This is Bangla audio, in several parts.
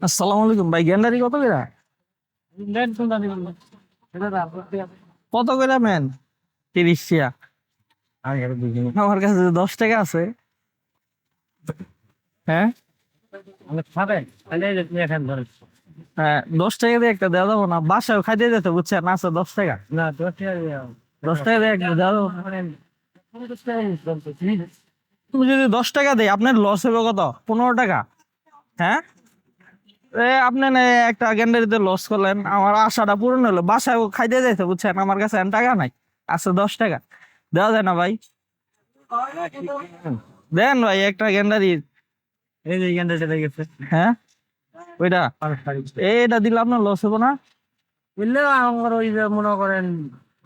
আসসালামু আলাইকুম ভাই, গেন্ডারি কত করে? কত করে মেন? 30 টাকা। আমার কাছে 10 টাকা আছে। হ্যাঁ হ্যাঁ, 10 টাকা দিয়ে একটা দেওয়া যাবো না? বাসায় খাইতে যেতে বুঝছেন, আছে 10 টাকা। 10 টাকা দিয়ে একটা দেওয়া যাবো না? তুমি যদি 10 টাকা দেয় আপনার লস হবে কত? 15 টাকা। হ্যাঁ, আপনি না একটা গ্যান্ডারিতে লস করলেন, আমার আশাটা পূরণ হলো। বাসায় খাইতে যাইতে বুঝছেন, আমার কাছে এখন টাকা নাই, আছে 10 টাকা। দেওয়া যায় না ভাই? দেন ভাই একটা গ্যান্ডারি। এই যে এখানটা চলে গেছে। হ্যাঁ, ওইটা এইটা দিলে আপনার লস হবো না? বুঝলে আমার ওই যে মনে করেন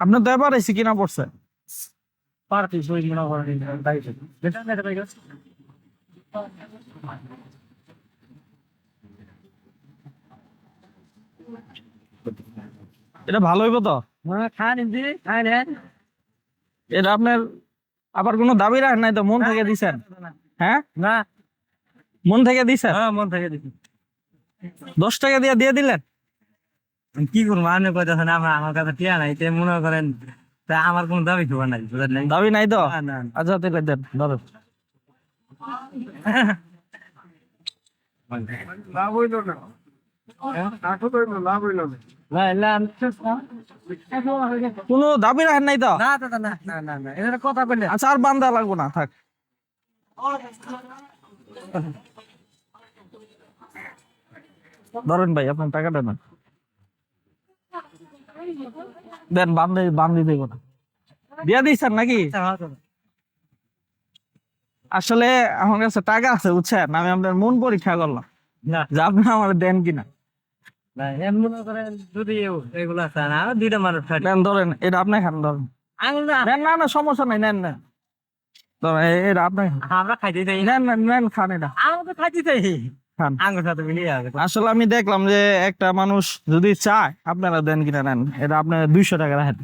আপনার তো এবার এসে কিনা পড়ছে। পার পিস ওই মনে করেন যেটা নেই হয়ে গেছে। এটা ভালো হইব তো? খান ইন্দি খাই নেন। এটা আপনার আবার কোনো দাবি রাখেন নাই তো? মন থেকে দিছেন? হ্যাঁ, না, মন থেকে দিছেন? হ্যাঁ মন থেকে দিচ্ছি। 10 টাকা দিয়ে দিলেন। কি করবো, আপনি কইতেছেন আমার আমার কাছে টিয়া নাই, তে মনে করেন তা আমার কোনো দাবি খবর নাই, বুঝলেন নাই? দাবি নাই তো? না, না। আচ্ছা তাহলে দেন, ধরো। লাভ হইল না, কাঠও তো হইলো, লাভ হইল না। না, না, কোনো দাবি রাখেন নাই তো? না, দাদা, না, না, না, না, এটা কথা বললে। আচ্ছা, আর বান্দা লাগবো না, থাক। ধরেন ভাই, আপনার টাকাটা নেন। দেন, বান্ধি দেবো না। দিয়া দিচ্ছেন নাকি? আসলে আমার কাছে টাকা আছে বুঝছেন, আমি আপনার মন পরীক্ষা করলাম না, যে আপনি আমার দেন কিনা। না, এমন মনে করেন যদি এগুলা চান, আর দুইটা মানুষ খাই। দেন, ধরেন এটা আপনি খান, ধরেন। আঙুল না, নেন, না না সমস্যা নাই, নেন নেন। ধরেন এটা আপনি খান। আমরা খাইতে চাই না, নেন নেন নেন, খান এটা, আমরা তো খাইতে চাই। খান। আঙুল সাথে মিলিয়ে যাবে। আসলে আমি দেখলাম যে একটা মানুষ যদি চায়, আপনারা দেন কিনা নেন, এটা আপনার 200 টাকা রাখেন।